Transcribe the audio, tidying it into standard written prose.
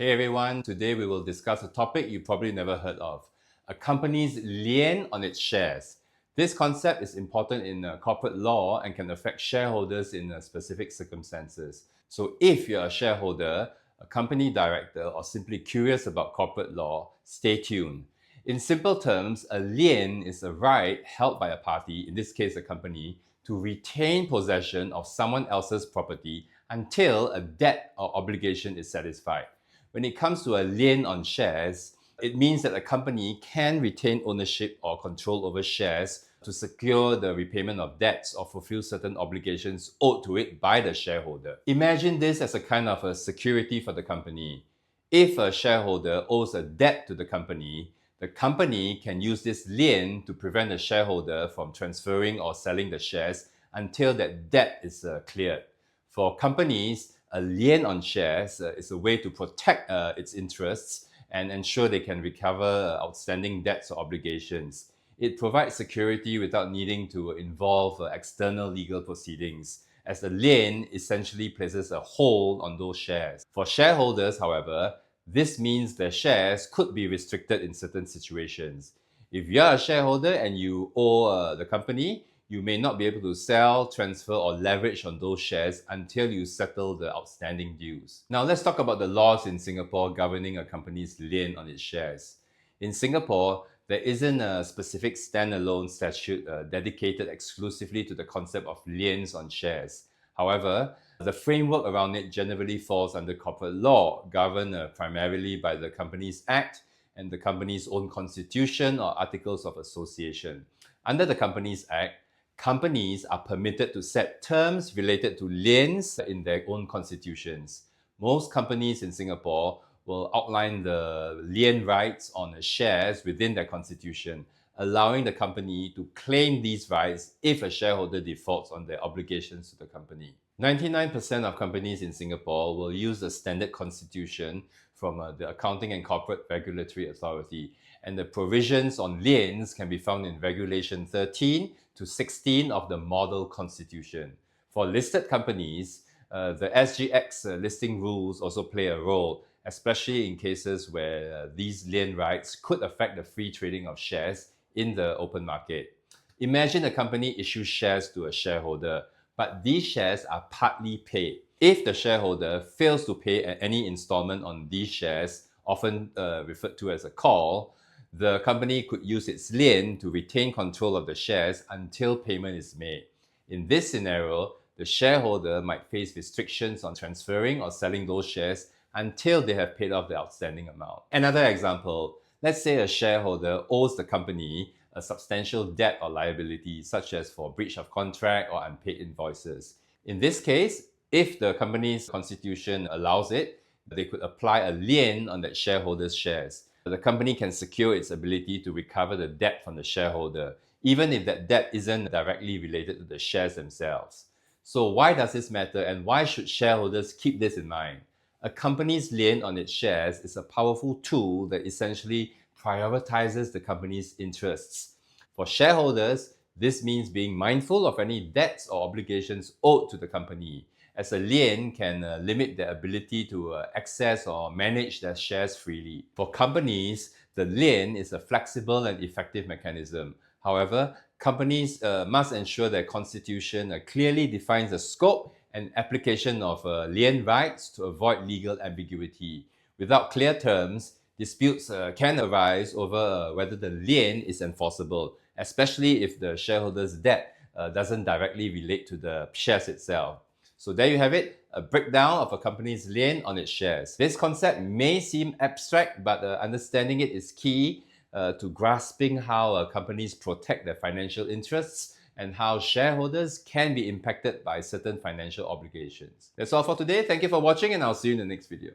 Hey everyone, today we will discuss a topic you probably never heard of, a company's lien on its shares. This concept is important in corporate law and can affect shareholders in specific circumstances. So if you're a shareholder, a company director, or simply curious about corporate law, stay tuned. In simple terms, a lien is a right held by a party, in this case a company, to retain possession of someone else's property until a debt or obligation is satisfied. When it comes to a lien on shares, it means that a company can retain ownership or control over shares to secure the repayment of debts or fulfill certain obligations owed to it by the shareholder. Imagine this as a kind of a security for the company. If a shareholder owes a debt to the company can use this lien to prevent the shareholder from transferring or selling the shares until that debt is cleared. For companies, a lien on shares is a way to protect its interests and ensure they can recover outstanding debts or obligations. It provides security without needing to involve external legal proceedings, as the lien essentially places a hold on those shares. For shareholders, however, this means their shares could be restricted in certain situations. If you're a shareholder and you owe the company, you may not be able to sell, transfer, or leverage on those shares until you settle the outstanding dues. Now let's talk about the laws in Singapore governing a company's lien on its shares. In Singapore, there isn't a specific standalone statute dedicated exclusively to the concept of liens on shares. However, the framework around it generally falls under corporate law, governed primarily by the Companies Act and the company's own constitution or articles of association. Under the Companies Act, companies are permitted to set terms related to liens in their own constitutions. Most companies in Singapore will outline the lien rights on the shares within their constitution, allowing the company to claim these rights if a shareholder defaults on their obligations to the company. 99% of companies in Singapore will use the standard constitution from the Accounting and Corporate Regulatory Authority, and the provisions on liens can be found in Regulation 13 to 16 of the Model Constitution. For listed companies, the SGX listing rules also play a role, especially in cases where these lien rights could affect the free trading of shares in the open market. Imagine a company issues shares to a shareholder, but these shares are partly paid. If the shareholder fails to pay any installment on these shares, often referred to as a call, the company could use its lien to retain control of the shares until payment is made. In this scenario, the shareholder might face restrictions on transferring or selling those shares until they have paid off the outstanding amount. Another example, let's say a shareholder owes the company a substantial debt or liability, such as for breach of contract or unpaid invoices. In this case, if the company's constitution allows it, they could apply a lien on that shareholder's shares. The company can secure its ability to recover the debt from the shareholder, even if that debt isn't directly related to the shares themselves. So why does this matter, and why should shareholders keep this in mind? A company's lien on its shares is a powerful tool that essentially prioritizes the company's interests. For shareholders, this means being mindful of any debts or obligations owed to the company, as a lien can limit their ability to access or manage their shares freely. For companies, the lien is a flexible and effective mechanism. However, companies must ensure their constitution clearly defines the scope and application of lien rights to avoid legal ambiguity. Without clear terms, disputes can arise over whether the lien is enforceable, especially if the shareholder's debt doesn't directly relate to the shares itself. So there you have it, a breakdown of a company's lien on its shares. This concept may seem abstract, but understanding it is key to grasping how companies protect their financial interests and how shareholders can be impacted by certain financial obligations. That's all for today. Thank you for watching, and I'll see you in the next video.